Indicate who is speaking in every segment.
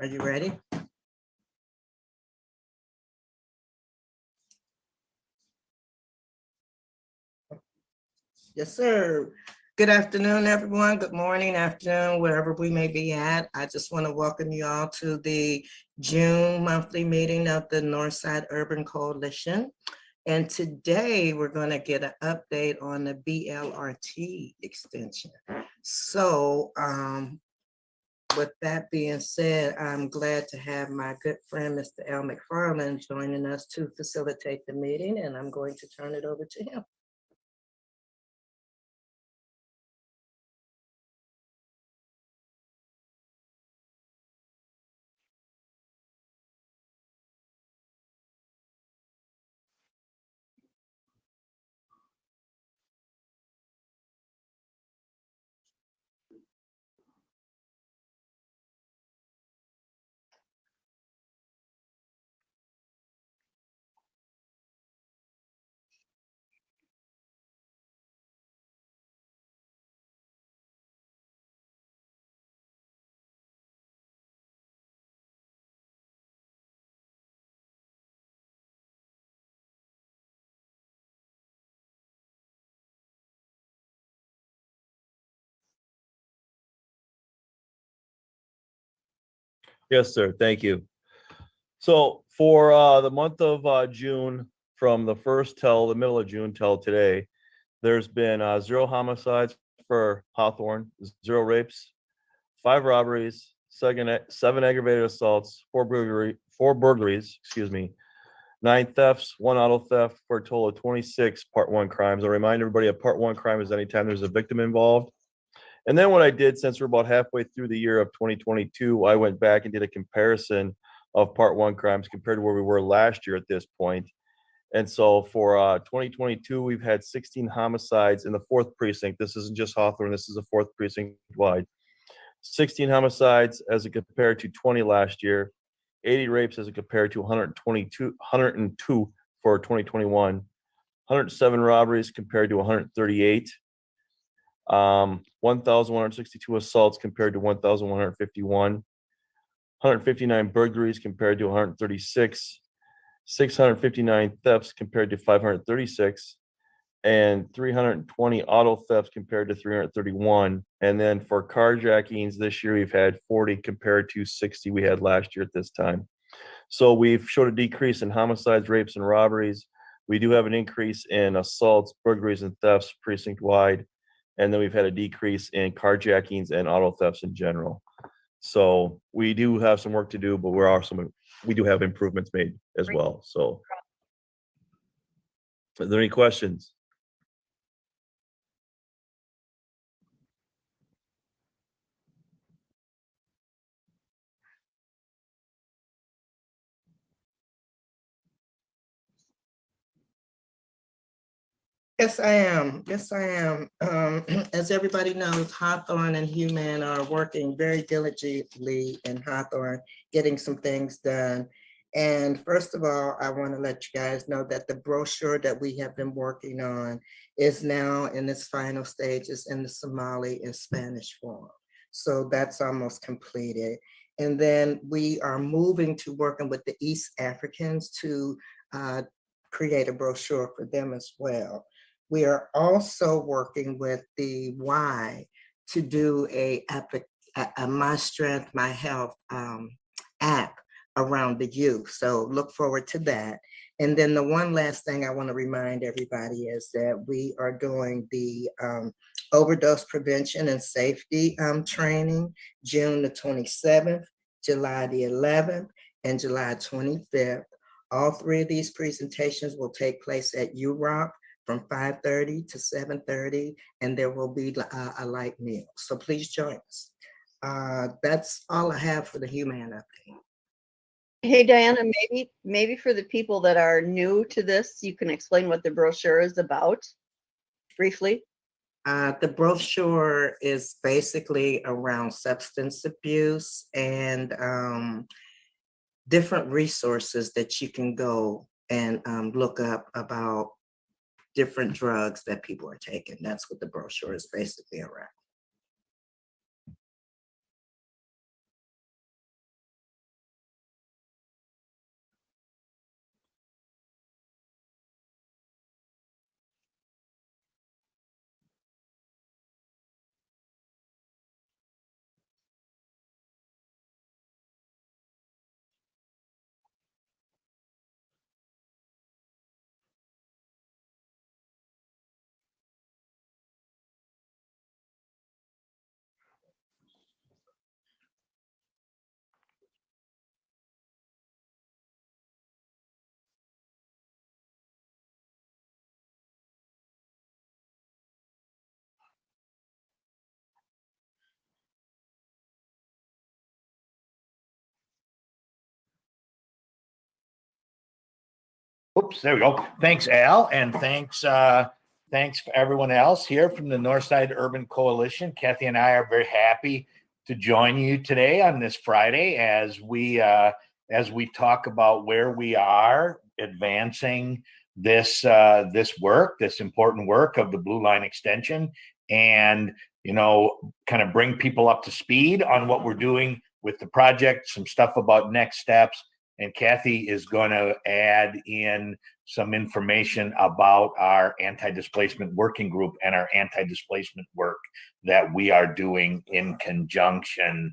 Speaker 1: Are you ready? Yes, sir. Good afternoon, everyone. Good morning, afternoon, wherever we may be at. I just want to welcome you all to the June monthly meeting of the Northside Urban Coalition. And today we're going to get an update on the BLRT extension. So with that being said, I'm glad to have my good friend, Mr. L. McFarland, joining us to facilitate the meeting, and I'm going to turn it over to him.
Speaker 2: Yes, sir. Thank you. So for the month of June, from the first till the middle of June till today, there's been 0 homicides for Hawthorne, 0 rapes, 5 robberies, 7 aggravated assaults, 4 burglaries, 9 thefts, 1 auto theft, for a total of 26 Part 1 crimes. I'll remind everybody, a Part 1 crime is anytime there's a victim involved. And then what I did, since we're about halfway through the year of 2022, I went back and did a comparison of Part 1 crimes compared to where we were last year at this point. And so for 2022, we've had 16 homicides in the 4th precinct. This isn't just Hawthorne, this is the 4th precinct wide. 16 homicides as it compared to 20 last year, 80 rapes as it compared to 102 for 2021, 107 robberies compared to 138. 1,162 assaults compared to 1,151, 159 burglaries compared to 136, 659 thefts compared to 536, and 320 auto thefts compared to 331. And then for carjackings this year, we've had 40 compared to 60 we had last year at this time. So we've showed a decrease in homicides, rapes, and robberies. We do have an increase in assaults, burglaries, and thefts precinct wide. And then we've had a decrease in carjackings and auto thefts in general. So we do have some work to do, but we do have improvements made as well. So are there any questions?
Speaker 1: Yes, I am. Yes, I am. As everybody knows, Hawthorne and Hue-Man are working very diligently in Hawthorne, getting some things done. And first of all, I want to let you guys know that the brochure that we have been working on is now in its final stages in the Somali and Spanish form. So that's almost completed. And then we are moving to working with the East Africans to create a brochure for them as well. We are also working with the Y to do a My Strength, My Health app around the youth. So look forward to that. And then the one last thing I want to remind everybody is that we are doing the overdose prevention and safety training, June the 27th, July the 11th, and July 25th. All 3 of these presentations will take place at UROC from 5:30 to 7:30, and there will be a light meal. So please join us. That's all I have for the Hue-Man update.
Speaker 3: Hey, Diana, maybe for the people that are new to this, you can explain what the brochure is about briefly.
Speaker 1: The brochure is basically around substance abuse and different resources that you can go and look up about different drugs that people are taking. That's what the brochure is basically around.
Speaker 4: Oops, there we go. Thanks, Al, and thanks for everyone else here from the Northside Urban Coalition. Kathy and I are very happy to join you today on this Friday as we talk about where we are advancing this important work of the Blue Line extension, and kind of bring people up to speed on what we're doing with the project, some stuff about next steps. And Kathy is going to add in some information about our anti-displacement working group and our anti-displacement work that we are doing in conjunction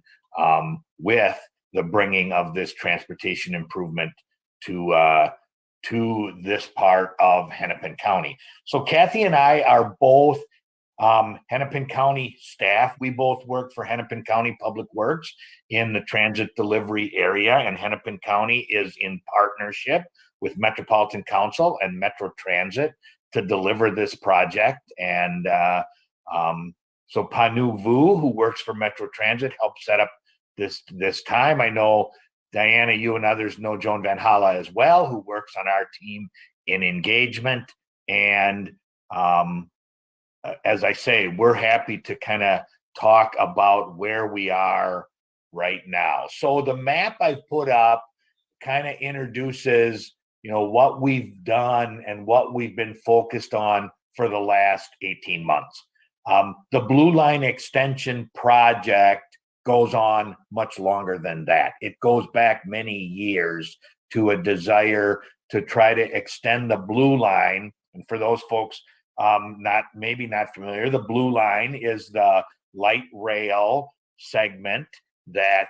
Speaker 4: with the bringing of this transportation improvement to this part of Hennepin County. So Kathy and I are both Hennepin County staff. We both work for Hennepin County Public Works in the transit delivery area, and Hennepin County is in partnership with Metropolitan Council and Metro Transit to deliver this project. And so Panu Vu, who works for Metro Transit, helped set up this time. I know Diana, you and others know Joan Van Hala as well, who works on our team in engagement. And as I say, we're happy to kind of talk about where we are right now. So the map I've put up kind of introduces, what we've done and what we've been focused on for the last 18 months. The Blue Line extension project goes on much longer than that. It goes back many years to a desire to try to extend the Blue Line. And for those folks not familiar, the Blue Line is the light rail segment that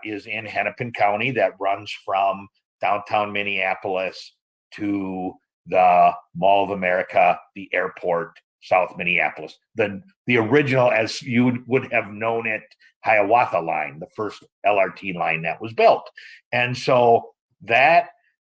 Speaker 4: is in Hennepin County that runs from downtown Minneapolis to the Mall of America, the airport, South Minneapolis. The original, as you would have known it, Hiawatha line, the first LRT line that was built. And so that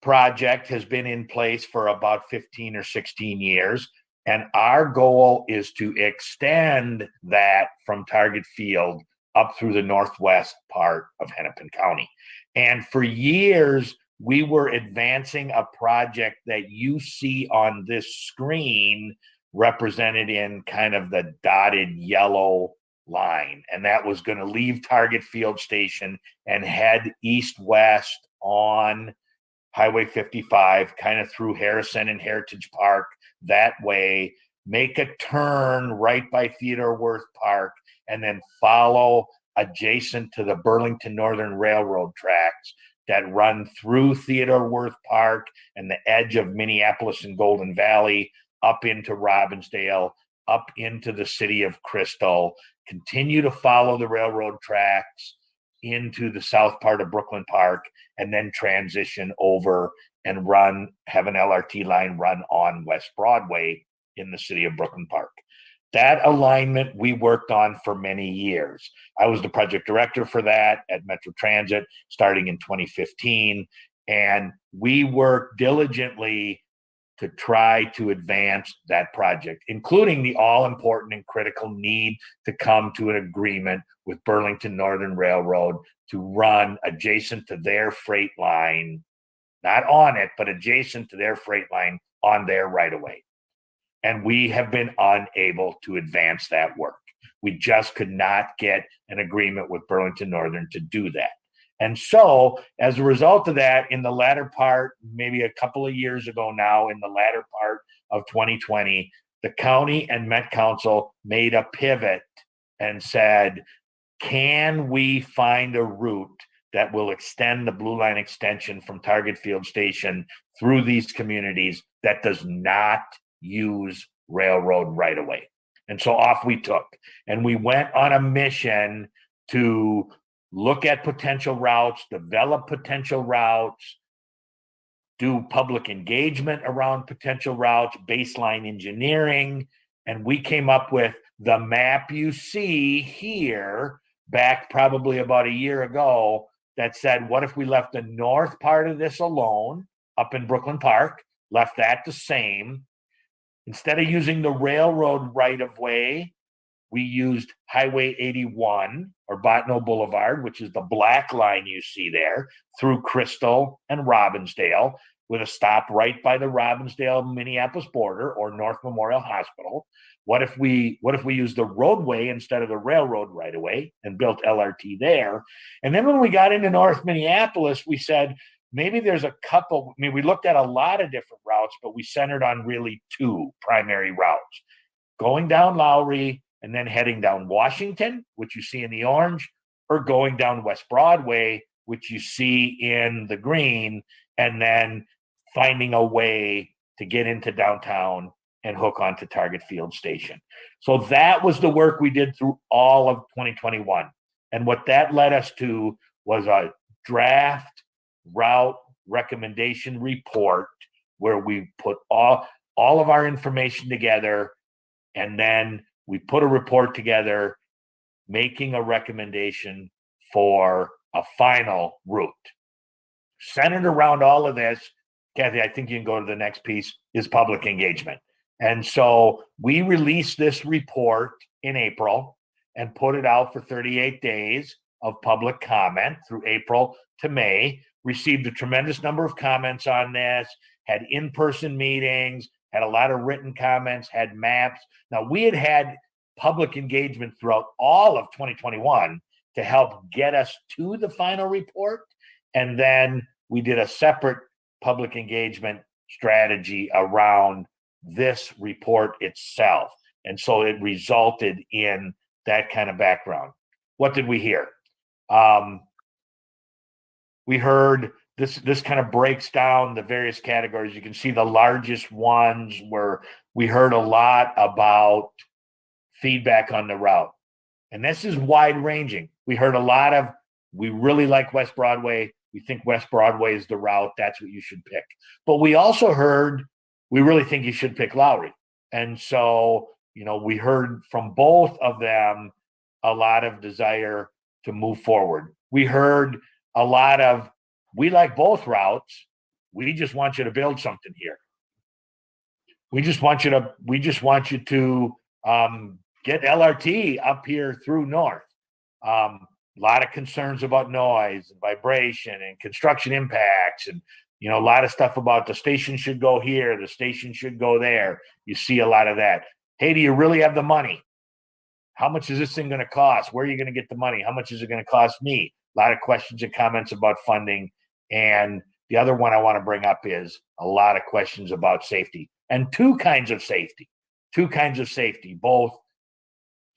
Speaker 4: project has been in place for about 15 or 16 years. And our goal is to extend that from Target Field up through the northwest part of Hennepin County. And for years, we were advancing a project that you see on this screen represented in kind of the dotted yellow line. And that was going to leave Target Field Station and head east-west on Highway 55, kind of through Harrison and Heritage Park that way, make a turn right by Theodore Wirth Park, and then follow adjacent to the Burlington Northern Railroad tracks that run through Theodore Wirth Park and the edge of Minneapolis and Golden Valley up into Robbinsdale, up into the city of Crystal, continue to follow the railroad tracks into the south part of Brooklyn Park, and then transition over and have an LRT line run on West Broadway in the city of Brooklyn Park. That alignment we worked on for many years. I was the project director for that at Metro Transit starting in 2015, and we worked diligently to try to advance that project, including the all-important and critical need to come to an agreement with Burlington Northern Railroad to run adjacent to their freight line, not on it, but adjacent to their freight line on their right-of-way. And we have been unable to advance that work. We just could not get an agreement with Burlington Northern to do that. And so, as a result of that, in the latter part, maybe a couple of years ago now, in the latter part of 2020, the county and Met Council made a pivot and said, can we find a route that will extend the Blue Line extension from Target Field Station through these communities that does not use railroad right away? And so off we took, and we went on a mission to look at potential routes, develop potential routes, do public engagement around potential routes, baseline engineering. And we came up with the map you see here back probably about a year ago that said, what if we left the north part of this alone up in Brooklyn Park, left that the same? Instead of using the railroad right-of-way, we used Highway 81 or Bottineau Boulevard, which is the black line you see there, through Crystal and Robbinsdale. with a stop right by the Robbinsdale, Minneapolis border or North Memorial Hospital? What if we use the roadway instead of the railroad right away and built LRT there? And then when we got into North Minneapolis, we said, maybe there's a couple. I mean, we looked at a lot of different routes, but we centered on really two primary routes: going down Lowry and then heading down Washington, which you see in the orange, or going down West Broadway, which you see in the green, and then finding a way to get into downtown and hook onto Target Field Station. So that was the work we did through all of 2021. And what that led us to was a draft route recommendation report where we put all of our information together, and then we put a report together making a recommendation for a final route. Centered around all of this, Kathy, I think you can go to the next piece, is public engagement. And so we released this report in April and put it out for 38 days of public comment through April to May. Received a tremendous number of comments on this, had in-person meetings, had a lot of written comments, had maps. Now, we had public engagement throughout all of 2021 to help get us to the final report. And then we did a separate public engagement strategy around this report itself. And so it resulted in that kind of background. What did we hear? We heard this kind of breaks down the various categories. You can see the largest ones where we heard a lot about feedback on the route. And this is wide ranging. We heard a lot of, we really like West Broadway. We think West Broadway is the route. That's what you should pick. But we also heard, we really think you should pick Lowry. And so, we heard from both of them a lot of desire to move forward. We heard a lot of, we like both routes. We just want you to build something here. We just want you to get LRT up here through North. A lot of concerns about noise and vibration and construction impacts, and a lot of stuff about the station should go here, the station should go there. You see a lot of that. Hey, do you really have the money? How much is this thing going to cost? Where are you going to get the money? How much is it going to cost me? A lot of questions and comments about funding. And the other one I want to bring up is a lot of questions about safety, and two kinds of safety, both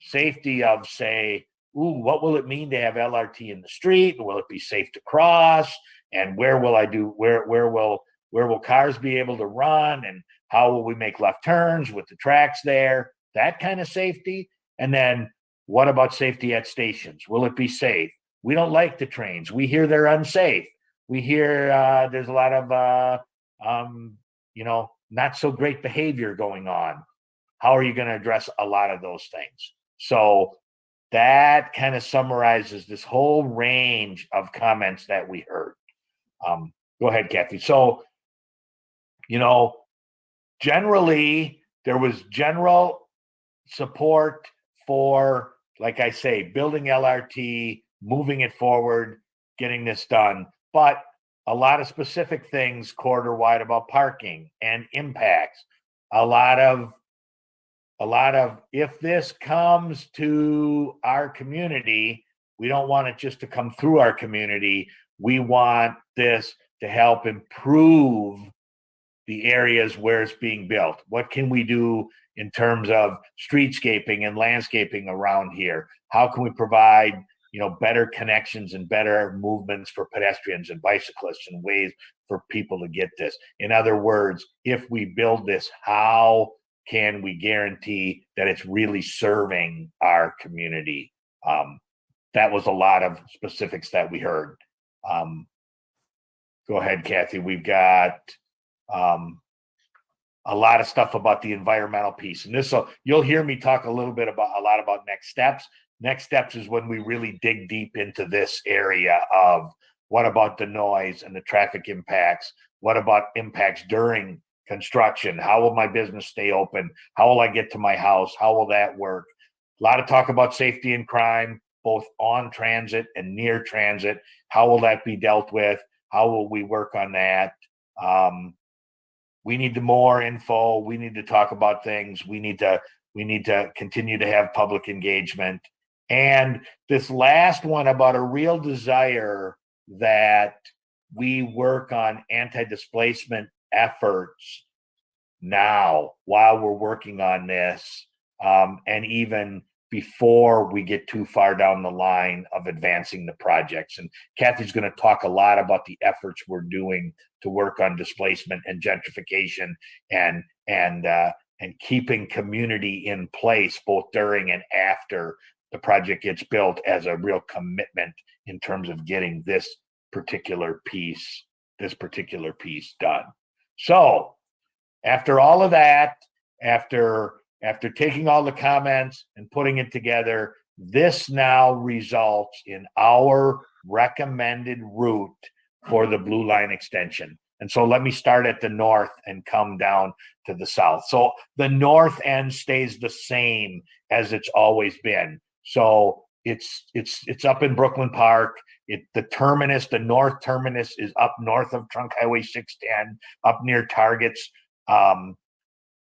Speaker 4: safety of, say, what will it mean to have LRT in the street? Will it be safe to cross? And where will cars be able to run? And how will we make left turns with the tracks there? That kind of safety. And then what about safety at stations? Will it be safe? We don't like the trains. We hear they're unsafe. We hear there's a lot of, not so great behavior going on. How are you going to address a lot of those things? So that kind of summarizes this whole range of comments that we heard. Go ahead, Kathy. So, generally, there was general support for, like I say, building LRT, moving it forward, getting this done. But a lot of specific things corridor-wide about parking and impacts. A lot of, if this comes to our community, we don't want it just to come through our community. We want this to help improve the areas where it's being built. What can we do in terms of streetscaping and landscaping around here? How can we provide, better connections and better movements for pedestrians and bicyclists and ways for people to get this? In other words, if we build this, how can we guarantee that it's really serving our community? That was a lot of specifics that we heard. Go ahead, Kathy. We've got a lot of stuff about the environmental piece. And this, you'll hear me talk a lot about next steps. Next steps is when we really dig deep into this area of what about the noise and the traffic impacts? What about impacts during construction? How will my business stay open? How will I get to my house? How will that work? A lot of talk about safety and crime, both on transit and near transit. How will that be dealt with? How will we work on that? We need more info. We need to talk about things. We need to continue to have public engagement. And this last one about a real desire that we work on anti-displacement efforts now while we're working on this, and even before we get too far down the line of advancing the projects. And Kathy's going to talk a lot about the efforts we're doing to work on displacement and gentrification and keeping community in place both during and after the project gets built as a real commitment in terms of getting this particular piece done. So after all of that, after taking all the comments and putting it together, this now results in our recommended route for the Blue Line extension. And so let me start at the north and come down to the south. So the north end stays the same as it's always been. So it's up in Brooklyn Park. The north terminus is up north of Trunk Highway 610, up near Target's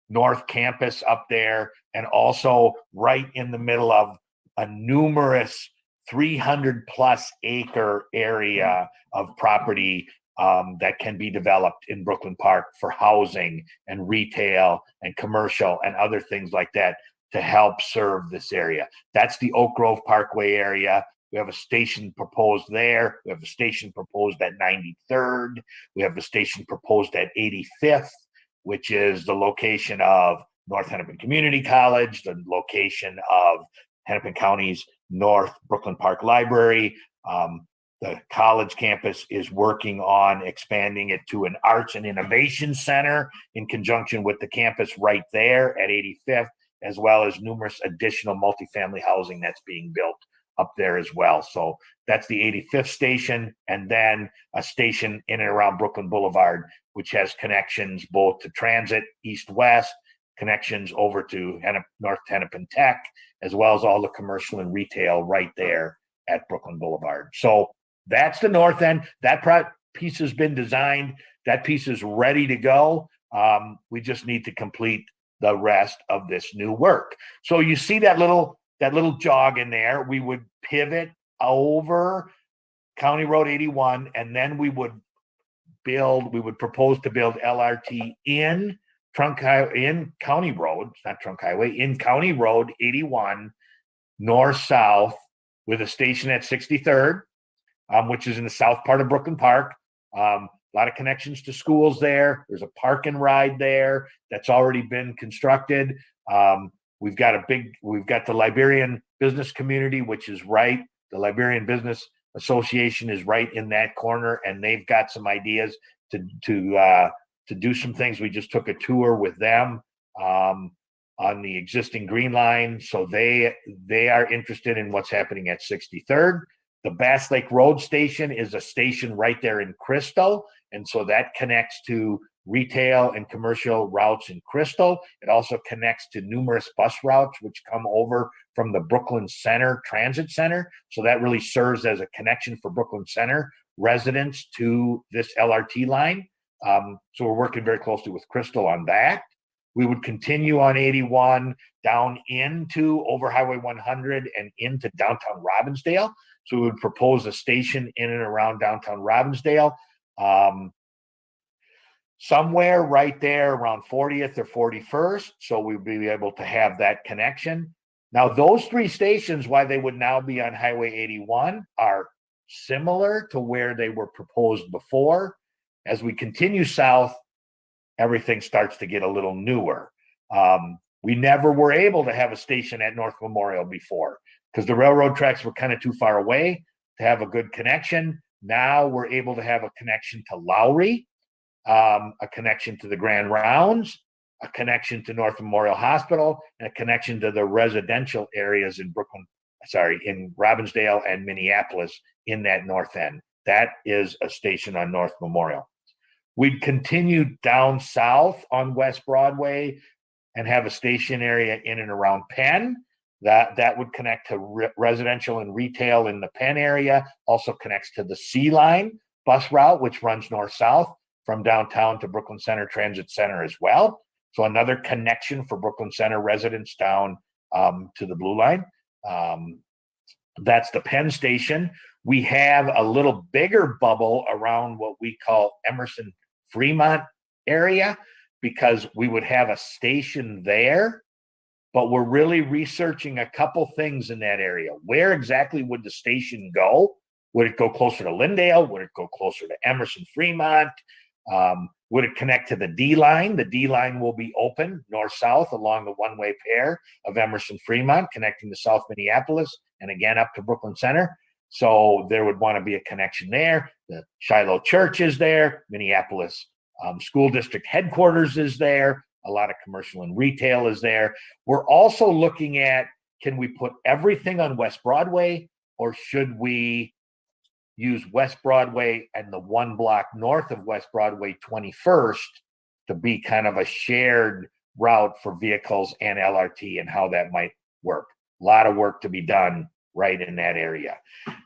Speaker 4: North Campus up there, and also right in the middle of a numerous 300 plus acre area of property that can be developed in Brooklyn Park for housing and retail and commercial and other things like that to help serve this area. That's the Oak Grove Parkway area. We have a station proposed there. We have a station proposed at 93rd. We have a station proposed at 85th, which is the location of North Hennepin Community College, the location of Hennepin County's North Brooklyn Park Library. The college campus is working on expanding it to an arts and innovation center in conjunction with the campus right there at 85th, as well as numerous additional multifamily housing that's being built up there as well. So that's the 85th station, and then a station in and around Brooklyn Boulevard, which has connections both to transit east-west, connections over to North Hennepin Tech, as well as all the commercial and retail right there at Brooklyn Boulevard. So that's the north end. That piece has been designed. That piece is ready to go. We just need to complete the rest of this new work. So you see that little jog in there. We would pivot over County Road 81, and then we would propose to build LRT in County Road, not Trunk Highway, in County Road 81, north-south, with a station at 63rd, which is in the south part of Brooklyn Park. A lot of connections to schools there. There's a park and ride there that's already been constructed. We've got the Liberian business community, which is right. The Liberian Business Association is right in that corner, and they've got some ideas to do some things. We just took a tour with them on the existing Green Line, so they are interested in what's happening at 63rd. The Bass Lake Road Station is a station right there in Crystal, and so that connects to retail and commercial routes in Crystal. It also connects to numerous bus routes which come over from the Brooklyn Center Transit Center. So that really serves as a connection for Brooklyn Center residents to this LRT line. So we're working very closely with Crystal on that. We would continue on 81 down into over Highway 100 and into downtown Robbinsdale. So we would propose a station in and around downtown Robbinsdale. Somewhere right there around 40th or 41st. So we'd be able to have that connection. Now, those three stations, why they would now be on Highway 81, are similar to where they were proposed before. As we continue south, everything starts to get a little newer. We never were able to have a station at North Memorial before because the railroad tracks were kind of too far away to have a good connection. Now we're able to have a connection to Lowry, a connection to the Grand Rounds, a connection to North Memorial Hospital, and a connection to the residential areas in in Robbinsdale and Minneapolis in that north end. That is a station on North Memorial. We'd continue down south on West Broadway and have a station area in and around Penn. That would connect to residential and retail in the Penn area, also connects to the C line bus route, which runs north-south. from downtown to Brooklyn Center Transit Center as well. So another connection for Brooklyn Center residents down to the Blue Line. That's the Penn Station. We have a little bigger bubble around what we call Emerson Fremont area, because we would have a station there, but we're really researching a couple things in that area. Where exactly would the station go? Would it go closer to Lyndale? Would it go closer to Emerson Fremont? Would it connect to the D line? The D line will be open north-south along the one-way pair of Emerson Fremont, connecting to South Minneapolis and again up to Brooklyn Center. So there would want to be a connection there. The Shiloh Church is there. Minneapolis School District headquarters is there. A lot of commercial and retail is there. We're also looking at, can we put everything on West Broadway, or should we use West Broadway and the one block north of West Broadway, 21st, to be kind of a shared route for vehicles and LRT, and how that might work. A lot of work to be done right in that area.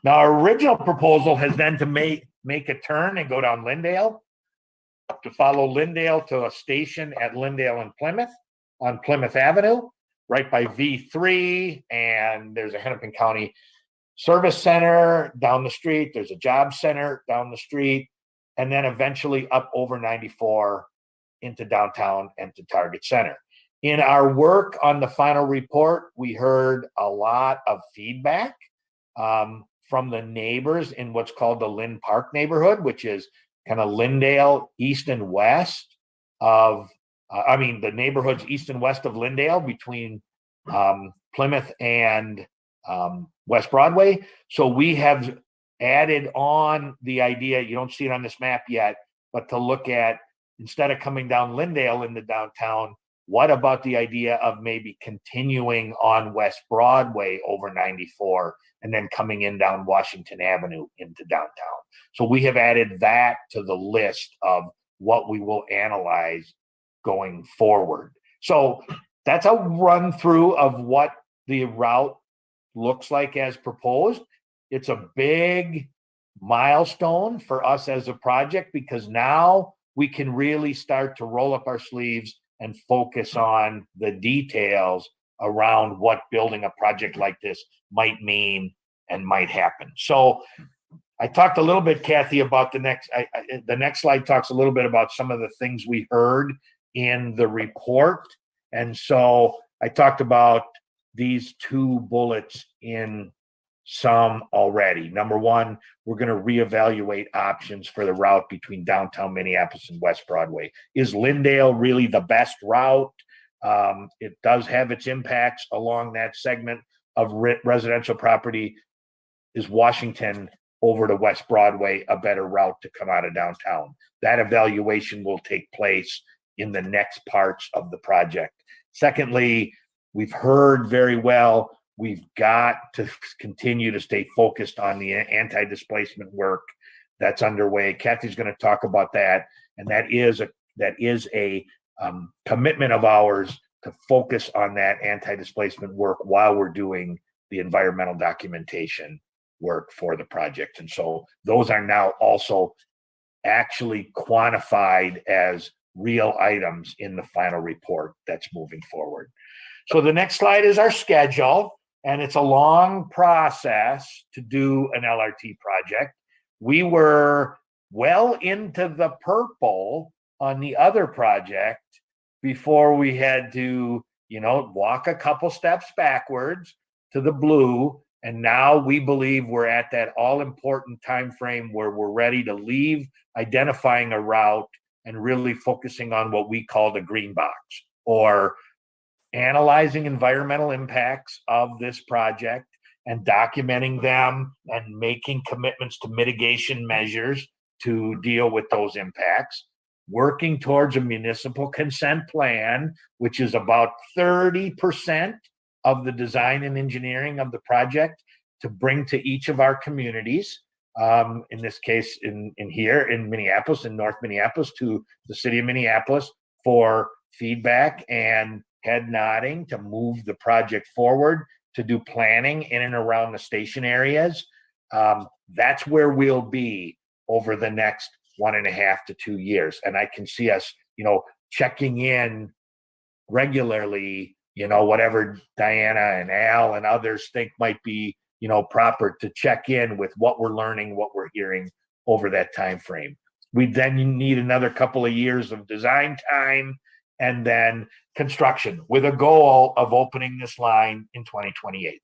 Speaker 4: Now, our original proposal has then to make a turn and go down Lyndale, to follow Lyndale to a station at Lyndale and Plymouth on Plymouth Avenue, right by V3, and there's a Hennepin County Service Center down the street. There's a job center down the street, and then eventually up over 94 into downtown and to Target Center. In our work on the final report, we heard a lot of feedback from the neighbors in what's called the Lynn Park neighborhood, which is kind of Lyndale east and west of, the neighborhoods east and west of Lyndale between Plymouth and West Broadway. So we have added on the idea, you don't see it on this map yet, but to look at, instead of coming down Lyndale into downtown, what about the idea of maybe continuing on West Broadway over 94 and then coming in down Washington Avenue into downtown? So we have added that to the list of what we will analyze going forward. So that's a run through of what the route looks like as proposed. It's a big milestone for us as a project, because now we can really start to roll up our sleeves and focus on the details around what building a project like this might mean and might happen. So I talked a little bit, Kathy, about the next slide talks a little bit about some of the things we heard in the report. And so I talked about these two bullets in some already. Number one, we're going to reevaluate options for the route between downtown Minneapolis and West Broadway. Is Lyndale really the best route? It does have its impacts along that segment of residential property. Is Washington over to West Broadway a better route to come out of downtown? That evaluation will take place in the next parts of the project. Secondly, we've heard very well, we've got to continue to stay focused on the anti-displacement work that's underway. Kathy's going to talk about that, and that is a commitment of ours to focus on that anti-displacement work while we're doing the environmental documentation work for the project. And so those are now also actually quantified as real items in the final report that's moving forward. So the next slide is our schedule, and it's a long process to do an LRT project. We were well into the purple on the other project before we had to, walk a couple steps backwards to the blue. And now we believe we're at that all-important time frame where we're ready to leave identifying a route and really focusing on what we call the green box, or analyzing environmental impacts of this project and documenting them and making commitments to mitigation measures to deal with those impacts, working towards a municipal consent plan, which is about 30% of the design and engineering of the project, to bring to each of our communities. In this case, in here in Minneapolis, in North Minneapolis, to the city of Minneapolis for feedback and head nodding to move the project forward, to do planning in and around the station areas. That's where we'll be over the next 1.5 to 2 years. And I can see us, checking in regularly, whatever Diana and Al and others think might be, proper to check in with what we're learning, what we're hearing over that time frame. We then need another couple of years of design time and then construction with a goal of opening this line in 2028.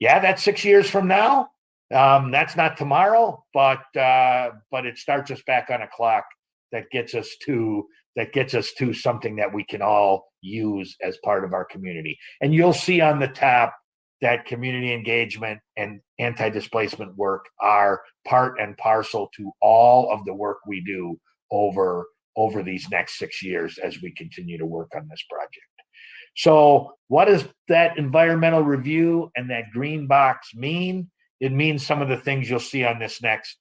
Speaker 4: Yeah, that's 6 years from now. That's not tomorrow, but it starts us back on a clock that gets us to something that we can all use as part of our community. And you'll see on the top that community engagement and anti-displacement work are part and parcel to all of the work we do over these next 6 years as we continue to work on this project. So what does that environmental review and that green box mean? It means some of the things you'll see on this next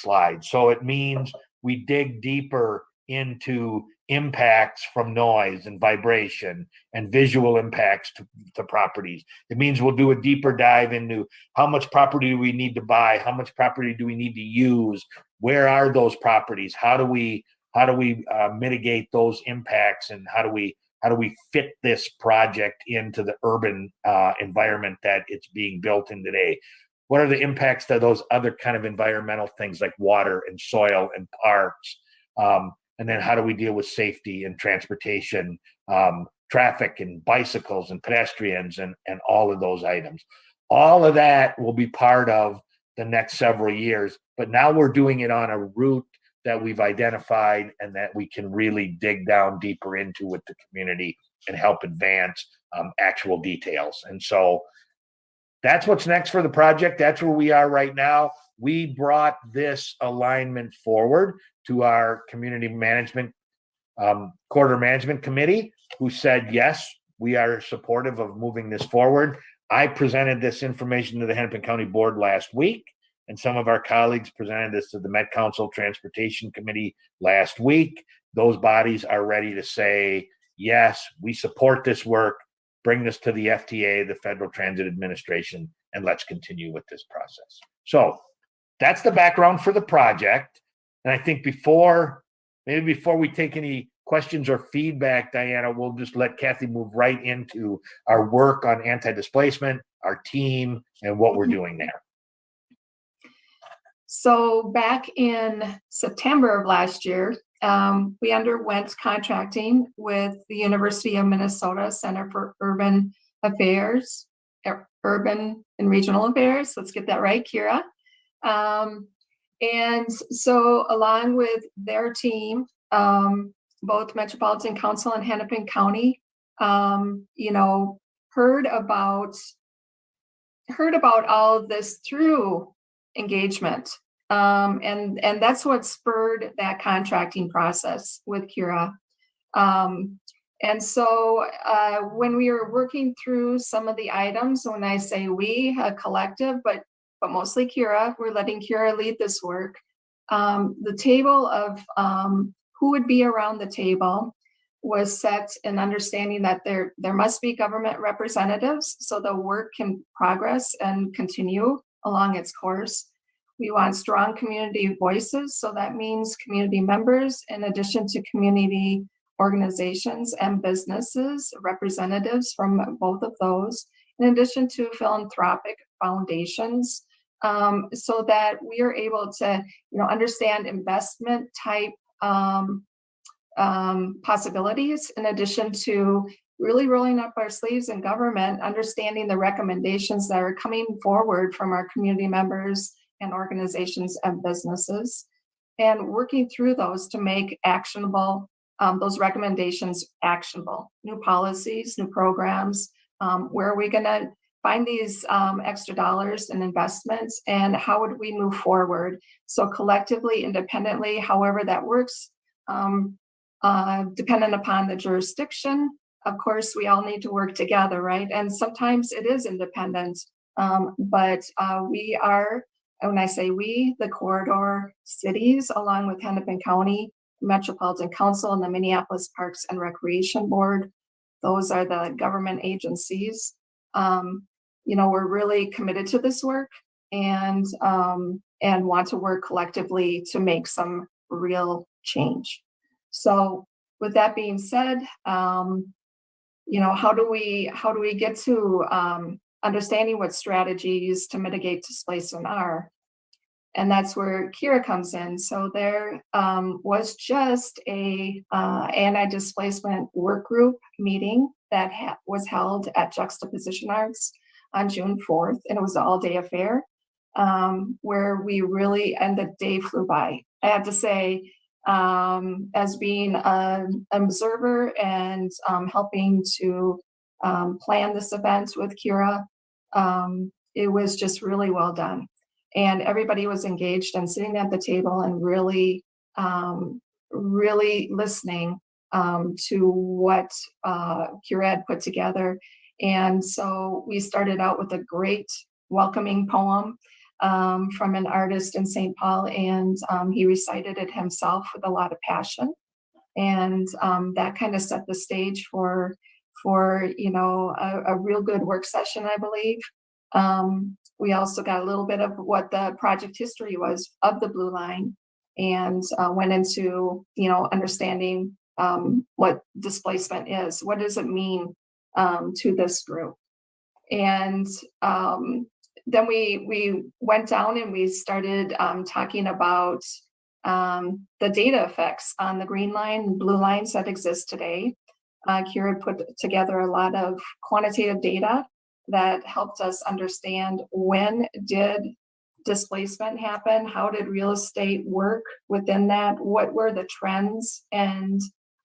Speaker 4: slide. So it means we dig deeper into impacts from noise and vibration and visual impacts to properties. It means we'll do a deeper dive into how much property do we need to buy, how much property do we need to use, where are those properties, how do we mitigate those impacts, and how do we fit this project into the urban environment that it's being built in today? What are the impacts to those other kind of environmental things like water and soil and parks? And then how do we deal with safety and transportation, traffic and bicycles and pedestrians and all of those items? All of that will be part of the next several years, but now we're doing it on a route that we've identified and that we can really dig down deeper into with the community and help advance actual details. And so that's what's next for the project. That's where we are right now. We brought this alignment forward to our community management, corridor management committee, who said, yes, we are supportive of moving this forward. I presented this information to the Hennepin County Board last week, and some of our colleagues presented this to the Met Council Transportation Committee last week. Those bodies are ready to say, yes, we support this work, bring this to the FTA, the Federal Transit Administration, and let's continue with this process. So that's the background for the project. And I think before we take any questions or feedback, Diana, we'll just let Kathy move right into our work on anti-displacement, our team, and what we're doing there.
Speaker 5: So back in September of last year, we underwent contracting with the University of Minnesota Center for Urban Affairs, Urban and Regional Affairs. Let's get that right, Kira. And so along with their team, both Metropolitan Council and Hennepin County, heard about all of this through engagement. And that's what spurred that contracting process with Kira. And so when we were working through some of the items, when I say we, a collective, but mostly Kira, we're letting Kira lead this work. The table of who would be around the table was set in understanding that there must be government representatives so the work can progress and continue along its course. We want strong community voices, so that means community members in addition to community organizations and businesses, representatives from both of those, in addition to philanthropic foundations, so that we are able to understand investment type possibilities, in addition to really rolling up our sleeves in government, understanding the recommendations that are coming forward from our community members and organizations and businesses, and working through those to make actionable, those recommendations actionable. New policies, new programs, where are we gonna find these extra dollars and investments, and how would we move forward? So collectively, independently, however that works, dependent upon the jurisdiction. Of course, we all need to work together, right? And sometimes it is independent, but we are, when I say we, the corridor cities, along with Hennepin County, Metropolitan Council, and the Minneapolis Parks and Recreation Board, those are the government agencies. We're really committed to this work, and and want to work collectively to make some real change. So with that being said, how do we get to understanding what strategies to mitigate displacement are? And that's where Kira comes in. So there was just a anti-displacement work group meeting that was held at Juxtaposition Arts on June 4th, and it was an all-day affair where we really, and the day flew by. I have to say, as being an observer and helping to plan this event with Kira, it was just really well done. And everybody was engaged and sitting at the table and really, really listening to what Kira had put together. And so we started out with a great welcoming poem from an artist in St. Paul, and he recited it himself with a lot of passion. And that kind of set the stage for a real good work session, I believe. We also got a little bit of what the project history was of the Blue Line, and went into understanding what displacement is. What does it mean to this group? And then we went down and we started talking about the data effects on the green line and blue lines that exist today. Kira put together a lot of quantitative data that helped us understand when did displacement happen, how did real estate work within that, what were the trends, and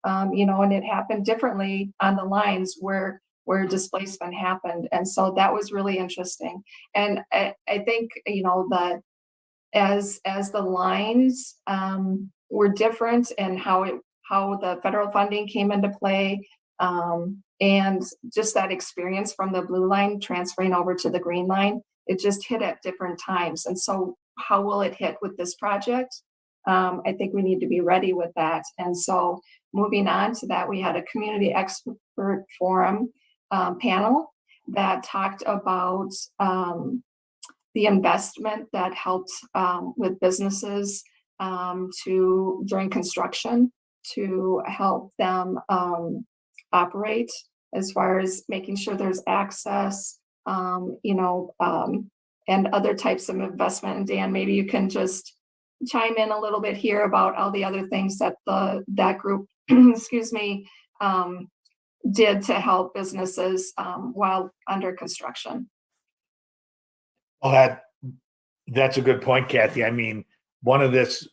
Speaker 5: and it happened differently on the lines where displacement happened. And so that was really interesting. And I think that as the lines were different and how the federal funding came into play, and just that experience from the blue line transferring over to the green line, it just hit at different times. And so how will it hit with this project? I think we need to be ready with that. And so moving on to that, we had a community expert forum panel that talked about the investment that helped with businesses during construction to help them operate, as far as making sure there's access, and other types of investment. And Dan, maybe you can just chime in a little bit here about all the other things that that group, excuse me, did to help businesses while under construction.
Speaker 4: Well, that's a good point, Kathy. I mean, one of this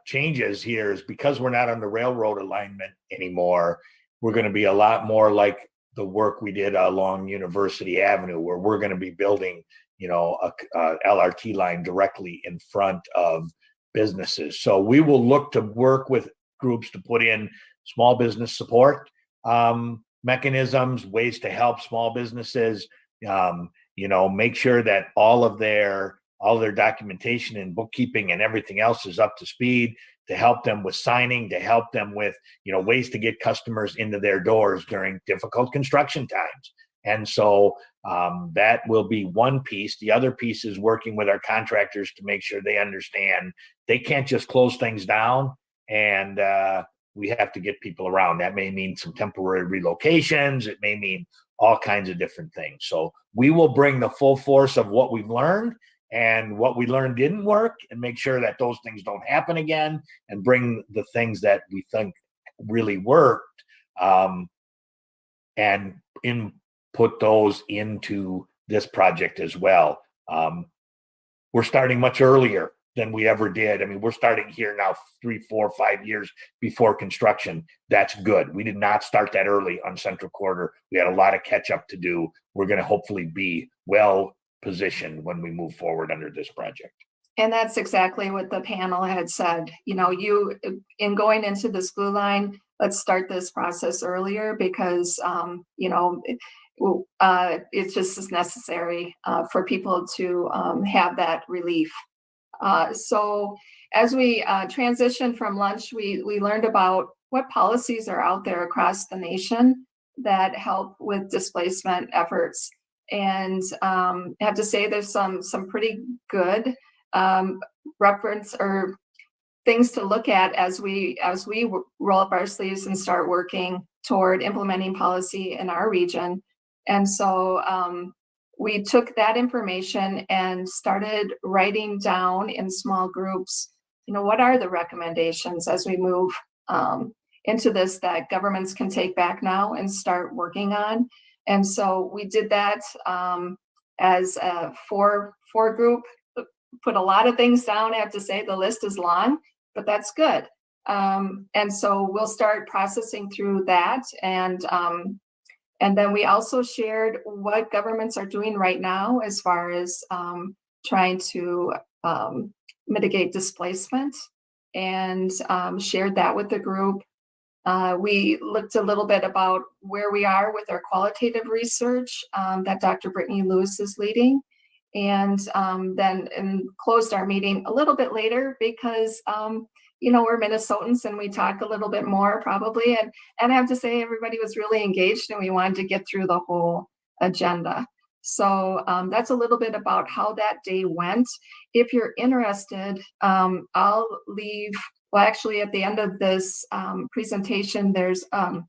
Speaker 4: changes here is because we're not on the railroad alignment anymore. We're going to be a lot more like the work we did along University Avenue, where we're going to be building, a LRT line directly in front of businesses. So we will look to work with groups to put in small business support mechanisms, ways to help small businesses, make sure that all of their documentation and bookkeeping and everything else is up to speed, to help them with signing, to help them with, ways to get customers into their doors during difficult construction times. And so that will be one piece. The other piece is working with our contractors to make sure they understand they can't just close things down and we have to get people around. That may mean some temporary relocations. It may mean all kinds of different things. So we will bring the full force of what we've learned and what we learned didn't work, and make sure that those things don't happen again, and bring the things that we think really worked and input those into this project as well. We're starting much earlier than we ever did. I mean, we're starting here now 3, 4, 5 years before construction. That's good. We did not start that early on Central Quarter. We had a lot of catch up to do. We're going to hopefully be well positioned when we move forward under this project.
Speaker 5: And that's exactly what the panel had said. You in going into this blue line, let's start this process earlier because it just is necessary for people to have that relief. So as we transitioned from lunch, we learned about what policies are out there across the nation that help with displacement efforts. And I have to say there's some pretty good reference or things to look at as we roll up our sleeves and start working toward implementing policy in our region. And so we took that information and started writing down in small groups, what are the recommendations as we move into this that governments can take back now and start working on. And so we did that as a four group, put a lot of things down. I have to say the list is long, but that's good. And so we'll start processing through that. And then we also shared what governments are doing right now as far as trying to mitigate displacement, and shared that with the group. We looked a little bit about where we are with our qualitative research that Dr. Brittany Lewis is leading. And then closed our meeting a little bit later because, we're Minnesotans and we talk a little bit more probably. And I have to say, everybody was really engaged and we wanted to get through the whole agenda. So that's a little bit about how that day went. If you're interested, I'll leave, well, actually at the end of this presentation, there's a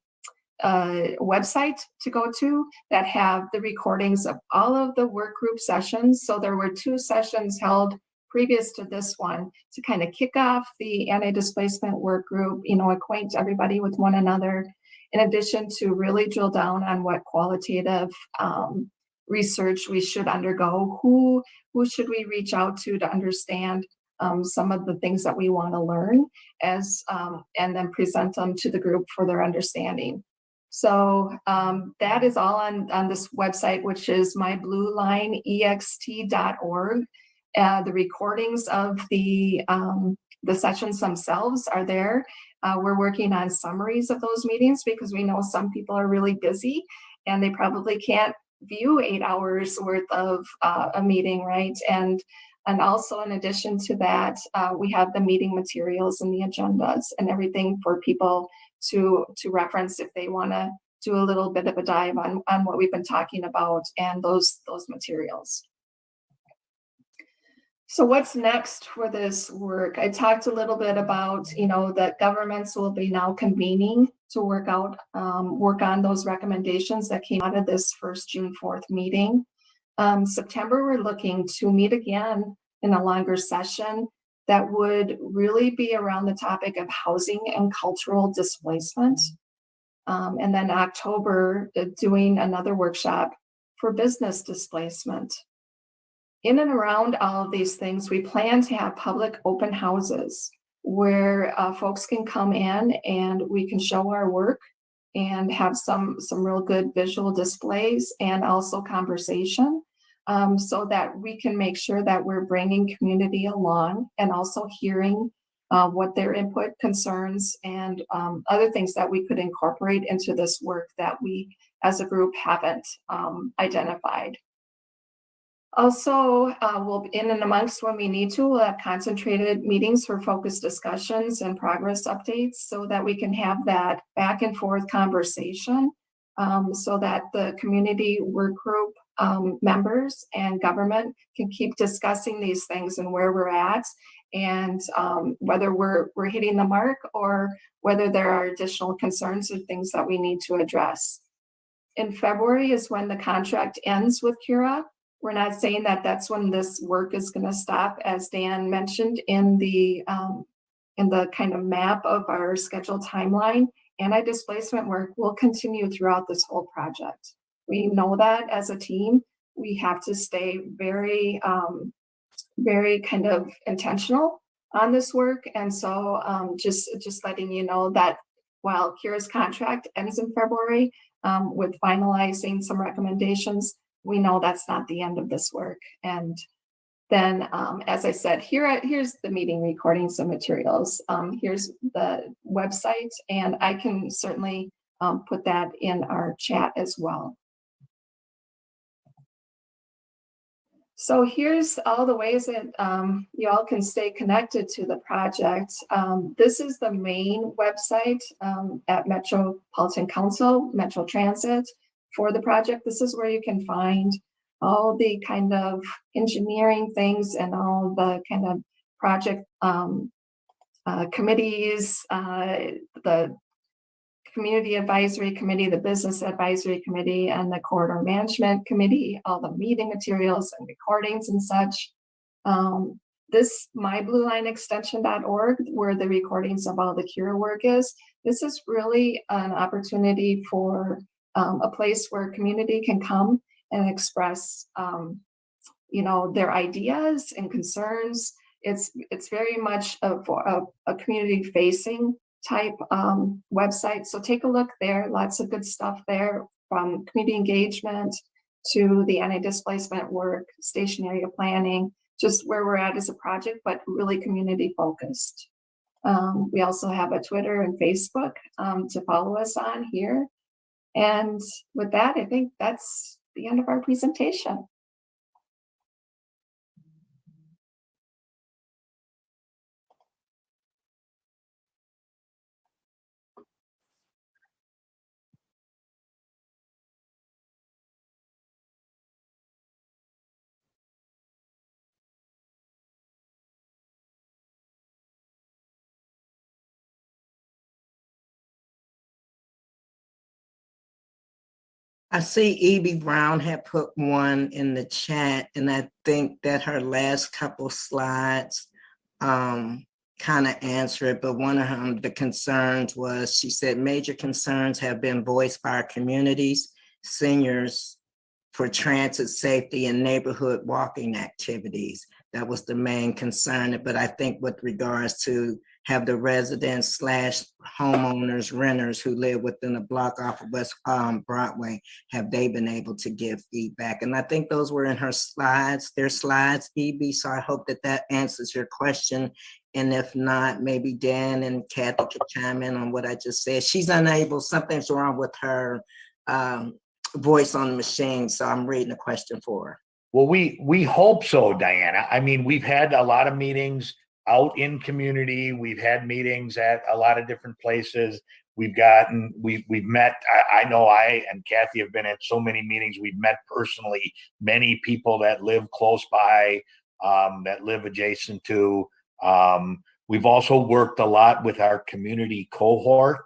Speaker 5: website to go to that have the recordings of all of the work group sessions. So there were 2 sessions held previous to this one to kind of kick off the anti-displacement work group, acquaint everybody with one another, in addition to really drill down on what qualitative research we should undergo, who should we reach out to understand some of the things that we want to learn, and then present them to the group for their understanding. So that is all on this website, which is mybluelineext.org. The recordings of the sessions themselves are there. We're working on summaries of those meetings because we know some people are really busy and they probably can't view 8 hours worth of a meeting, right? And also in addition to that, we have the meeting materials and the agendas and everything for people to reference if they want to do a little bit of a dive on what we've been talking about and those materials. So what's next for this work? I talked a little bit about, that governments will be now convening to work on those recommendations that came out of this first June 4th meeting. September, we're looking to meet again in a longer session that would really be around the topic of housing and cultural displacement. And then October, doing another workshop for business displacement. In and around all of these things, we plan to have public open houses where folks can come in and we can show our work and have some real good visual displays and also conversation, so that we can make sure that we're bringing community along and also hearing what their input, concerns, and other things that we could incorporate into this work that we as a group haven't identified. Also, we'll in and amongst when we need to, we'll have concentrated meetings for focused discussions and progress updates so that we can have that back and forth conversation, so that the community work group members and government can keep discussing these things and where we're at, and whether we're hitting the mark or whether there are additional concerns or things that we need to address. In February is when the contract ends with CURA. We're not saying that that's when this work is going to stop, as Dan mentioned in the kind of map of our scheduled timeline. Anti-displacement work will continue throughout this whole project. We know that as a team, we have to stay very, very kind of intentional on this work. And so just letting you know that while CURA's contract ends in February, with finalizing some recommendations, we know that's not the end of this work. And then, as I said, here's the meeting recordings and materials. Here's the website, and I can certainly put that in our chat as well. So here's all the ways that you all can stay connected to the project. This is the main website at Metropolitan Council, Metro Transit, for the project. This is where you can find all the kind of engineering things and all the kind of project committees, the Community Advisory Committee, the Business Advisory Committee, and the Corridor Management Committee, all the meeting materials and recordings and such. This mybluelineextension.org, where the recordings of all the Cura work is, this is really an opportunity for a place where community can come and express, their ideas and concerns. It's very much a community-facing type website. So take a look there. Lots of good stuff there, from community engagement to the anti-displacement work, station area planning, just where we're at as a project, but really community focused. We also have a Twitter and Facebook to follow us on here. And with that, I think that's the end of our presentation.
Speaker 1: I see E.B. Brown had put one in the chat, and I think that her last couple slides kind of answer it, but one of the concerns was, she said, major concerns have been voiced by our communities, seniors, for transit safety and neighborhood walking activities. That was the main concern. But I think with regards to have the residents / homeowners, renters who live within a block off of West Broadway, have they been able to give feedback? And I think those were in her slides, their slides, EB. So I hope that that answers your question. And if not, maybe Dan and Kathy could chime in on what I just said. She's unable, something's wrong with her voice on the machine. So I'm reading the question for her.
Speaker 4: Well, we hope so, Diana. I mean, we've had a lot of meetings out in community. We've had meetings at a lot of different places. We've met. I know I and Kathy have been at so many meetings. We've met personally many people that live close by, that live adjacent to. We've also worked a lot with our community cohort,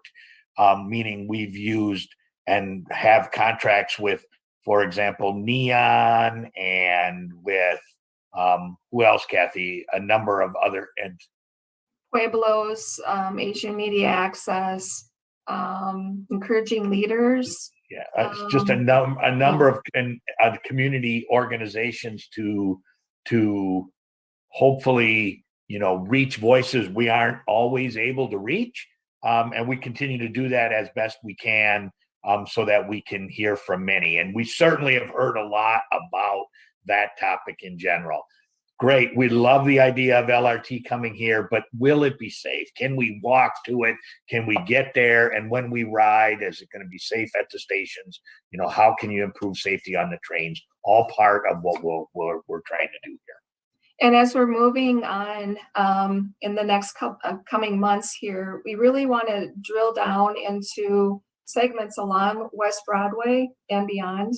Speaker 4: meaning we've used and have contracts with, for example, Neon, and with who else, Kathy? A number of other, and
Speaker 5: Pueblos, Asian Media Access, Encouraging Leaders.
Speaker 4: Yeah, it's just a number of community organizations to hopefully, reach voices we aren't always able to reach, and we continue to do that as best we can, so that we can hear from many. And we certainly have heard a lot about that topic in general. Great. We love the idea of LRT coming here, but will it be safe? Can we walk to it? Can we get there? And when we ride, is it going to be safe at the stations? How can you improve safety on the trains? All part of what we're trying to do here.
Speaker 5: And as we're moving on in the next coming months here, we really want to drill down into segments along West Broadway and beyond,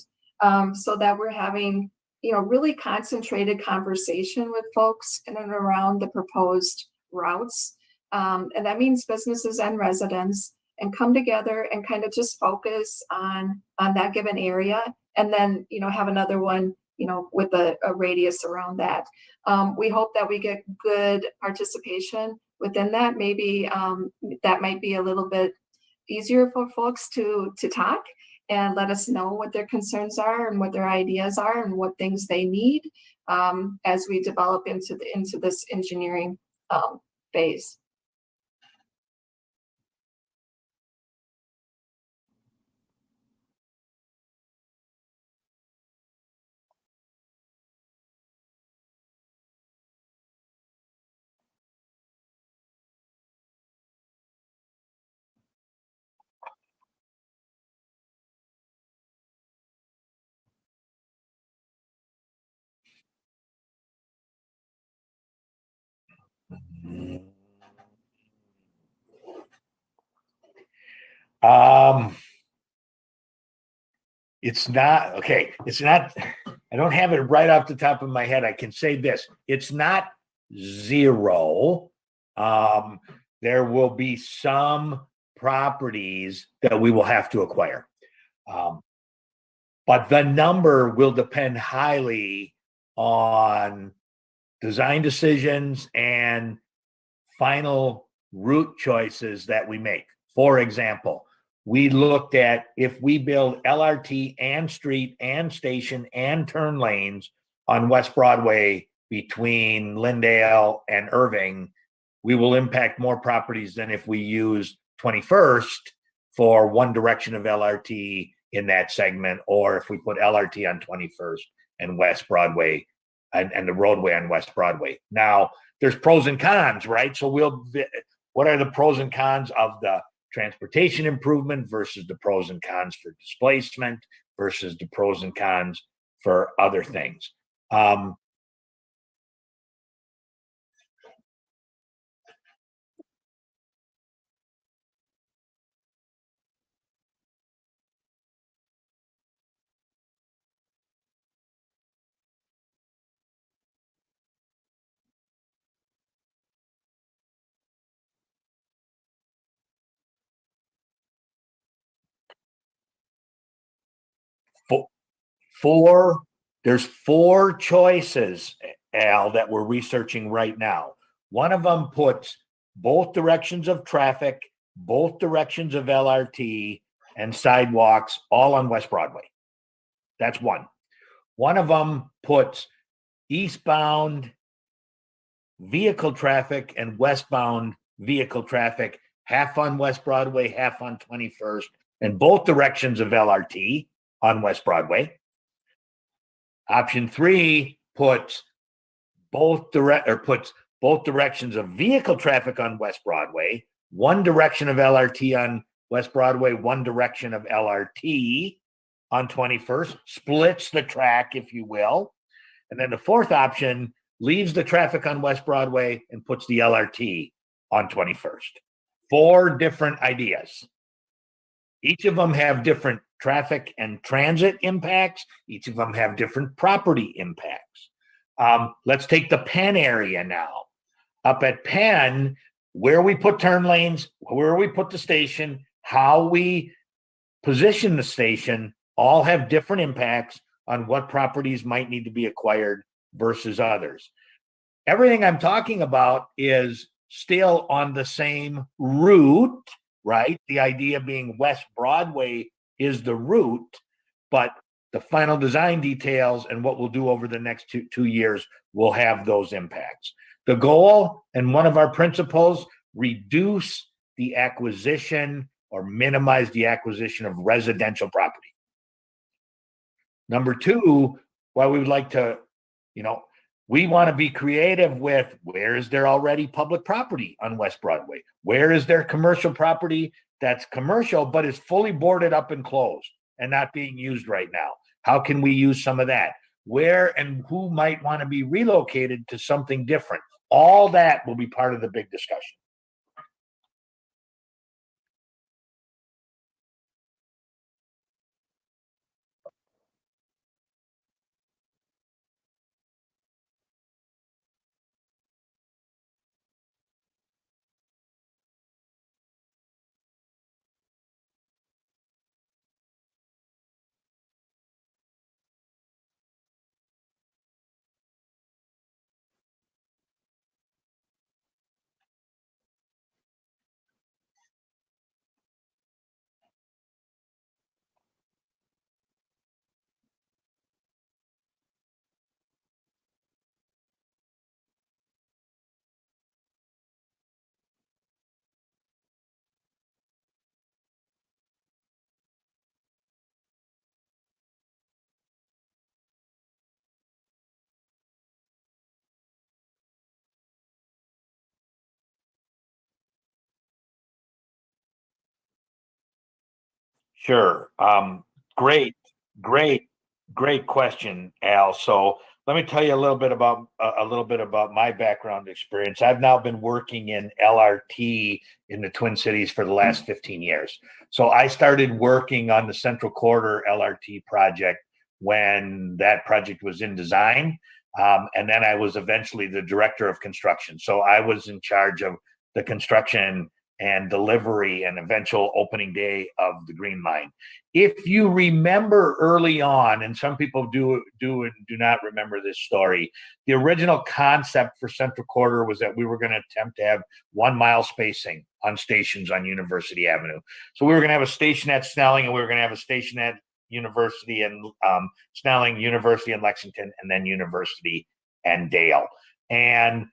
Speaker 5: so that we're having really concentrated conversation with folks in and around the proposed routes. And that means businesses and residents, and come together and kind of just focus on that given area. And then, have another one, with a radius around that. We hope that we get good participation within that. Maybe that might be a little bit easier for folks to talk and let us know what their concerns are and what their ideas are and what things they need, as we develop into this engineering phase.
Speaker 4: It's not, okay, it's not, I don't have it right off the top of my head. I can say this, it's not zero. There will be some properties that we will have to acquire. But the number will depend highly on design decisions and final route choices that we make. For example, we looked at if we build LRT and street and station and turn lanes on West Broadway between Lindale and Irving, we will impact more properties than if we use 21st for one direction of LRT in that segment, or if we put LRT on 21st and West Broadway and the roadway on West Broadway. Now, there's pros and cons, right? So what are the pros and cons of the transportation improvement versus the pros and cons for displacement versus the pros and cons for other things? There's four choices, Al, that we're researching right now. One of them puts both directions of traffic, both directions of LRT and sidewalks all on West Broadway. That's one. One of them puts eastbound vehicle traffic and westbound vehicle traffic, half on West Broadway, half on 21st, and both directions of LRT on West Broadway. Option 3 puts both directions of vehicle traffic on West Broadway, one direction of LRT on West Broadway, one direction of LRT on 21st, splits the track, if you will. And then the fourth option leaves the traffic on West Broadway and puts the LRT on 21st. Four different ideas. Each of them have different traffic and transit impacts. Each of them have different property impacts. Let's take the Penn area now. Up at Penn, where we put turn lanes, where we put the station, how we position the station, all have different impacts on what properties might need to be acquired versus others. Everything I'm talking about is still on the same route, right? The idea being West Broadway is the route, but the final design details and what we'll do over the next two years will have those impacts. The goal and one of our principles, reduce the acquisition or minimize the acquisition of residential property. Number two, why we would like to, we want to be creative with where is there already public property on West Broadway? Where is there commercial property that's commercial but is fully boarded up and closed and not being used right now? How can we use some of that? Where and who might want to be relocated to something different? All that will be part of the big discussion. Sure. Great question, Al. So let me tell you a little bit about my background experience. I've now been working in LRT in the Twin Cities for the last 15 years. So I started working on the Central Corridor LRT project when that project was in design. And then I was eventually the director of construction. So I was in charge of the construction and delivery and eventual opening day of the Green Line. If you remember early on, and some people do and do not remember this story, the original concept for Central Corridor was that we were going to attempt to have 1 mile spacing on stations on University Avenue. So we were going to have a station at Snelling, and we were going to have a station at University and Snelling, University and Lexington, and then University and Dale. And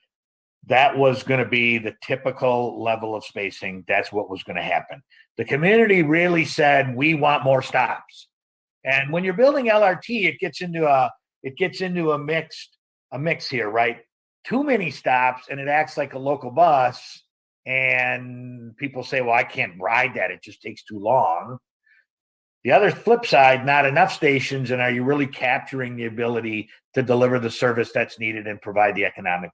Speaker 4: that was going to be the typical level of spacing. That's what was going to happen. The community really said, we want more stops. And when you're building LRT, it gets into a mix here, right? Too many stops and it acts like a local bus. And people say, well, I can't ride that. It just takes too long. The other flip side, not enough stations. And are you really capturing the ability to deliver the service that's needed and provide the economic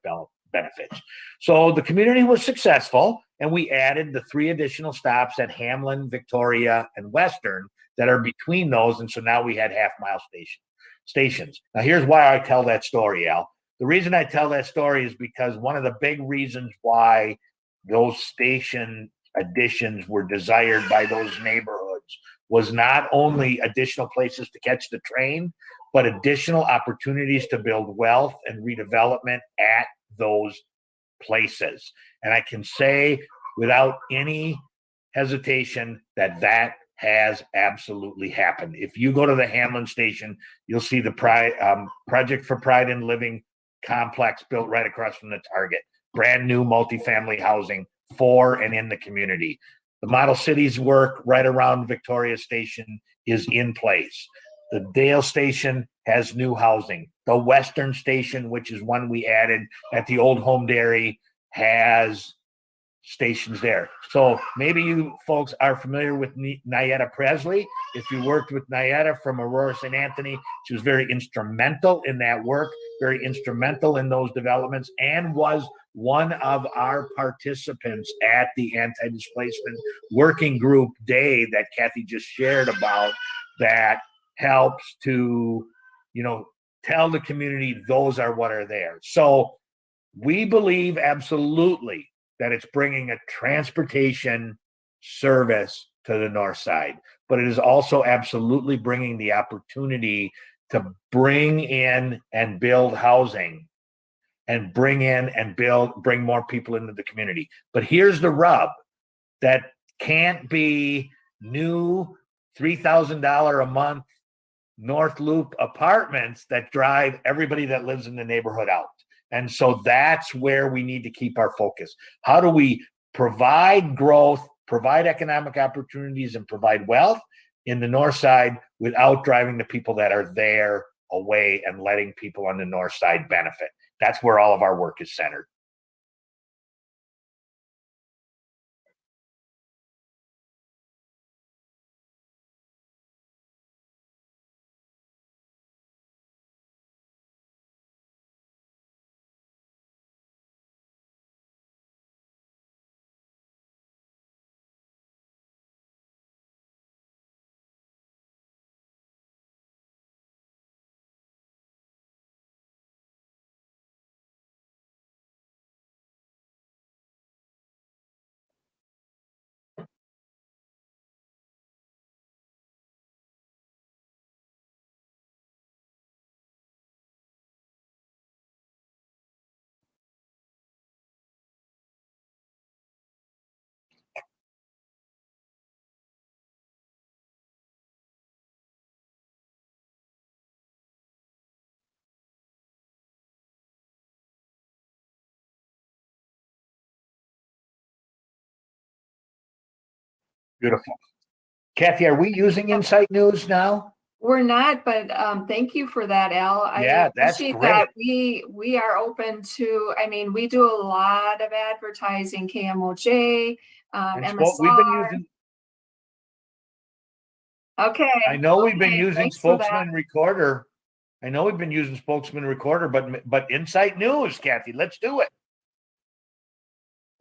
Speaker 4: benefits? So the community was successful, and we added the 3 additional stops at Hamlin, Victoria, and Western that are between those. And so now we had half-mile stations. Now here's why I tell that story, Al. The reason I tell that story is because one of the big reasons why those station additions were desired by those neighborhoods was not only additional places to catch the train, but additional opportunities to build wealth and redevelopment at those places. And I can say without any hesitation that that has absolutely happened. If you go to the Hamlin station, you'll see the Project for Pride in Living complex built right across from the Target. Brand new multifamily housing for and in the community. The Model Cities work right around Victoria Station is in place. The Dale Station has new housing. The Western Station, which is one we added at the old Home Dairy, has stations there. So maybe you folks are familiar with Nyetta Presley. If you worked with Nyetta from Aurora St. Anthony, she was very instrumental in that work, very instrumental in those developments, and was one of our participants at the anti-displacement working group day that Kathy just shared about, that helps to, tell the community those are what are there. So we believe absolutely that it's bringing a transportation service to the north side, but it is also absolutely bringing the opportunity to bring in and build housing and bring more people into the community. But here's the rub: that can't be new $3,000 a month North Loop apartments that drive everybody that lives in the neighborhood out. And so that's where we need to keep our focus. How do we provide growth, provide economic opportunities, and provide wealth in the north side without driving the people that are there away and letting people on the north side benefit? That's where all of our work is centered. Beautiful. Kathy, are we using Insight News now?
Speaker 5: We're not, but thank you for that, Al.
Speaker 4: Yeah, that's
Speaker 5: appreciate
Speaker 4: great.
Speaker 5: that. We are open to, we do a lot of advertising, KMOJ, MSR.
Speaker 4: We've been using.
Speaker 5: Okay.
Speaker 4: I know we've been using
Speaker 5: thanks for that.
Speaker 4: Spokesman Recorder I know we've been using spokesman recorder, but Insight News, Kathy, let's do it.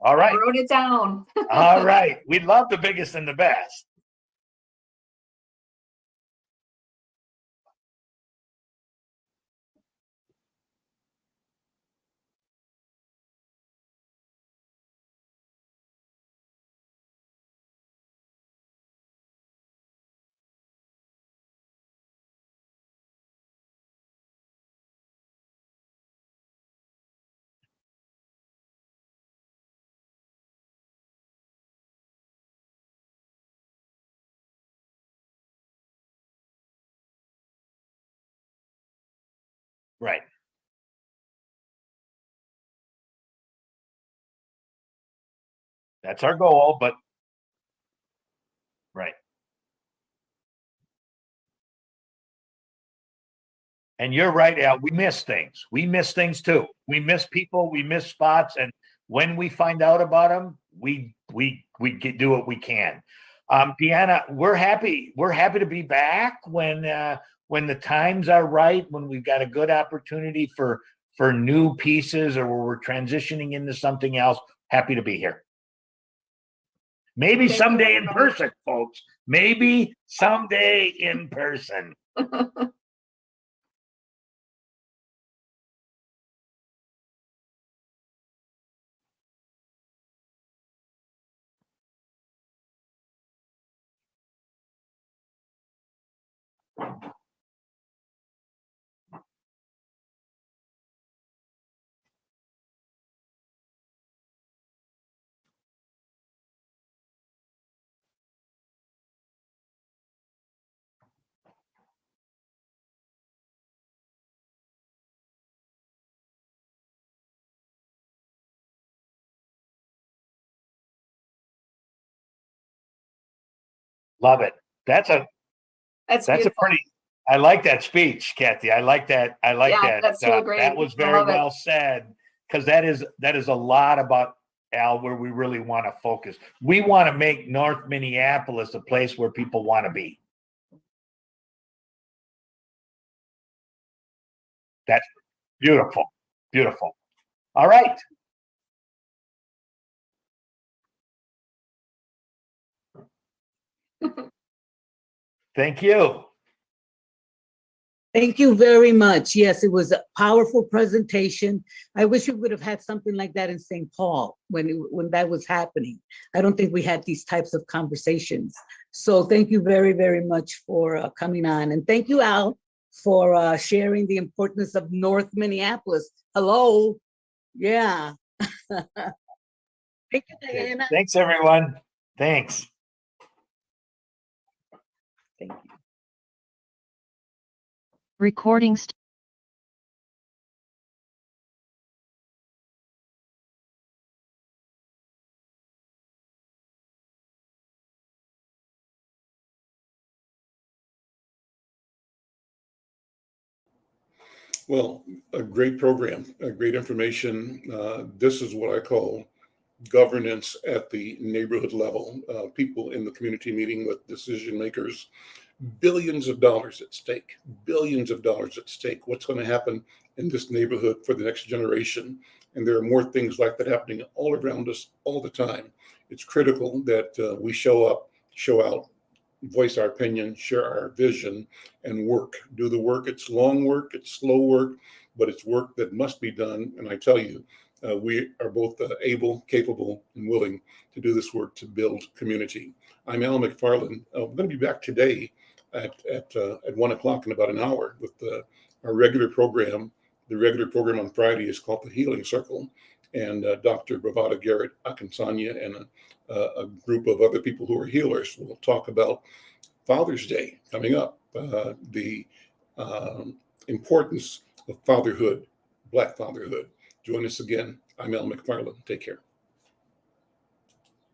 Speaker 4: All right.
Speaker 5: I wrote it down.
Speaker 4: All right. We love the biggest and the best. Right. That's our goal, but right. And you're right, Al. We miss things. We miss things too. We miss people. We miss spots. And when we find out about them, we do what we can. Deanna, we're happy. We're happy to be back when the times are right. When we've got a good opportunity for new pieces, or where we're transitioning into something else. Happy to be here. Maybe
Speaker 5: Thank you,
Speaker 4: someday in
Speaker 5: everybody.
Speaker 4: person, folks. Maybe someday in person. Love it. That's a
Speaker 5: Beautiful.
Speaker 4: pretty. I like that speech, Kathy. I like that. I like
Speaker 5: Yeah,
Speaker 4: that.
Speaker 5: that's really great.
Speaker 4: That was
Speaker 5: I
Speaker 4: very
Speaker 5: love it.
Speaker 4: well said, because that is a lot about, Al, where we really want to focus. We want to make North Minneapolis a place where people want to be. That's beautiful. Beautiful. All right. Thank you.
Speaker 6: Thank you very much. Yes, it was a powerful presentation. I wish we would have had something like that in St. Paul when that was happening. I don't think we had these types of conversations. So thank you very, very much for coming on. And thank you, Al, for sharing the importance of North Minneapolis. Hello. Yeah. Thank you, Diana.
Speaker 4: Thanks, everyone. Thanks.
Speaker 6: Thank you.
Speaker 7: Recording
Speaker 8: Well, a great program, great information. This is what I call governance at the neighborhood level. People in the community meeting with decision makers. Billions of dollars at stake. Billions of dollars at stake. What's going to happen in this neighborhood for the next generation? And there are more things like that happening all around us all the time. It's critical that we show up, show out, voice our opinion, share our vision, and work. Do the work. It's long work, it's slow work, but it's work that must be done. And I tell you, we are both able, capable, and willing to do this work to build community. I'm Al McFarland. I'm going to be back today at 1 o'clock in about an hour with our regular program. The regular program on Friday is called the Healing Circle, and Dr. Bravada Garrett Akinsanya and a group of other people who are healers will talk about Father's Day coming up, the importance of fatherhood, Black fatherhood. Join us again. I'm Al McFarland. Take care.